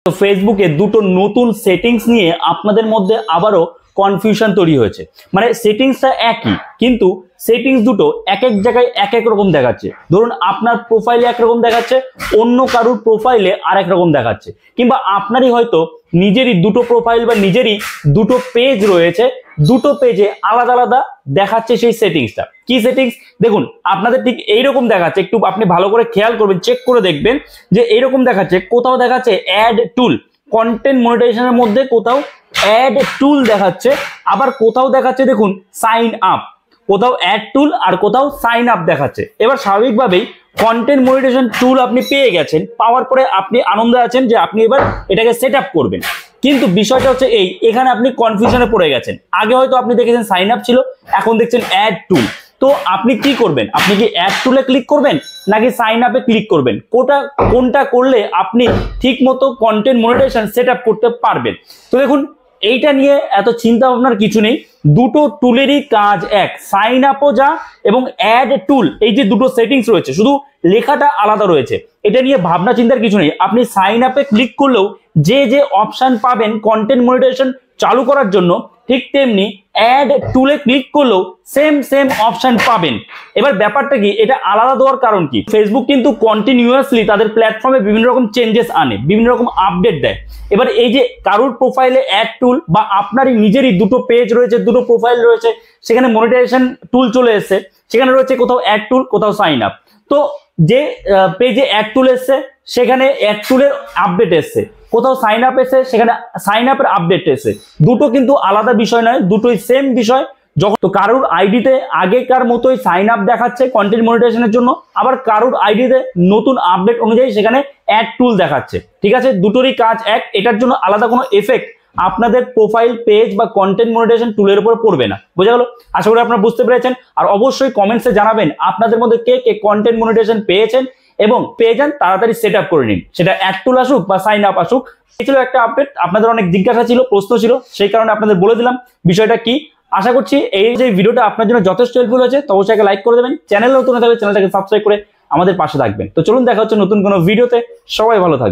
তো ফেসবুকে দুটো নতুন সেটিংস নিয়ে আপনাদের মধ্যে আবারও কনফিউশন তৈরি হয়েছে। মানে সেটিংসটা একই, কিন্তু সেটিংস দুটো এক এক জায়গায় এক এক রকম দেখাচ্ছে। ধরুন আপনার প্রোফাইলে একরকম দেখাচ্ছে, অন্য কারুর প্রোফাইলে আর এক রকম দেখাচ্ছে, কিংবা আপনারই হয়তো নিজেরই দুটো প্রোফাইল বা নিজেরই দুটো পেজ রয়েছে, দুটো পেজে আলাদা আলাদা দেখাচ্ছে সেই সেটিংসটা। কি সেটিংস দেখুন, আপনাদের ঠিক এইরকম দেখাচ্ছে, একটু আপনি ভালো করে খেয়াল করবেন, চেক করে দেখবেন যে এইরকম দেখাচ্ছে। কোথাও দেখাচ্ছে অ্যাড টুল, কন্টেন্ট মনিটাইজেশনের মধ্যে কোথাও অ্যাড টুল দেখাচ্ছে, আবার কোথাও দেখাচ্ছে দেখুন সাইন আপ, কোথাও অ্যাড টুল আর কোথাও সাইন আপ দেখাচ্ছে। এবার স্বাভাবিকভাবেই কন্টেন্ট মনিটাইজেশন টুল আপনি পেয়ে গেছেন, পাওয়ার পরে আপনি আনন্দে আছেন যে আপনি এবার এটাকে সেট আপ করবেন। কিন্তু বিষয়টা হচ্ছে এখানে আপনি কনফিউশনে পড়ে গেছেন। আগে হয়তো আপনি দেখেছেন সাইন আপ ছিল, এখন দেখছেন অ্যাড টুল। তো আপনি কি করবেন? আপনি কি অ্যাড টুলে ক্লিক করবেন নাকি সাইন আপে ক্লিক করবেন? কোনটা করলে আপনি ঠিক মতো কন্টেন্ট মনিটাইজেশন সেট আপ করতে পারবেন? তো দেখুন, এইটা নিয়ে এত চিন্তা ভাবনার কিছু নেই। দুটো টুলেরই কাজ এক, সাইন আপও যা এবং অ্যাড টুল, এই যে দুটো সেটিংস রয়েছে, শুধু লেখাটা আলাদা রয়েছে। এটা নিয়ে ভাবনা চিন্তার কিছু নেই। আপনি সাইন আপে ক্লিক করলেও যে যে অপশন পাবেন কন্টেন্ট মনিটাইজেশন চালু করার জন্য, ঠিক তেমনি অ্যাড টুলে ক্লিক করলেও সেম অপশন পাবেন। এবার ব্যাপারটা কি, এটা আলাদা দেওয়ার কারণ কি? ফেসবুক কিন্তু কন্টিনিউয়াসলি তাদের প্ল্যাটফর্মে বিভিন্ন রকম চেঞ্জেস আনে, বিভিন্ন রকম আপডেট দেয়। এবার এই যে কারুর প্রোফাইলে অ্যাড টুল বা আপনারই নিজেরই দুটো পেজ রয়েছে, দুটো প্রোফাইল রয়েছে, সেখানে মনিটাইজেশন টুল চলে এসছে, সেখানে রয়েছে কোথাও অ্যাড টুল, কোথাও সাইন আপ। তো যে পেজে অ্যাড টুল এসছে সেখানে অ্যাড টুলের আপডেট এসছে, কোথাও সাইন আপ এসে সেখানে সাইন আপের আপডেট এসে। দুটো কিন্তু আলাদা বিষয় নয়, দুটোই সেম বিষয়। যখন তো কারুর আইডিতে আগেকার মতোই সাইন আপ দেখাচ্ছে কন্টেন্ট মনিটাইজেশনের জন্য, আবার কারুর আইডিতে নতুন আপডেট অনুযায়ী সেখানে অ্যাড টুল দেখাচ্ছে। ঠিক আছে, দুটোরই কাজ এক, এটার জন্য আলাদা কোনো এফেক্ট আপনাদের প্রোফাইল পেজ বা কন্টেন্ট মনিটাইজেশন টুলের উপর পড়বে না। বোঝা গেল? আশা করি আপনারা বুঝতে পেরেছেন। আর অবশ্যই কমেন্টসে জানাবেন আপনাদের মধ্যে কে কে কন্টেন্ট মনিটাইজেশন পেয়েছেন এবং পেয়ে যান, তাড়াতাড়ি সেট আপ করে নিন, সেটা অ্যাড টুল আসুক বা সাইন আপ আসুক। এই ছিল একটা আপডেট, আপনাদের অনেক জিজ্ঞাসা ছিল, প্রশ্ন ছিল, সেই কারণে আপনাদের বলে দিলাম বিষয়টা কি। আশা করছি এই যে ভিডিওটা আপনার জন্য যথেষ্ট হেল্পফুল হয়েছে। তো অবশ্যই লাইক করে দেবেন, চ্যানেল নতুন হলে চ্যানেলটাকে সাবস্ক্রাইব করে আমাদের পাশে থাকবেন। তো চলুন, দেখা হচ্ছে নতুন কোনো ভিডিওতে। সবাই ভালো থাকবেন।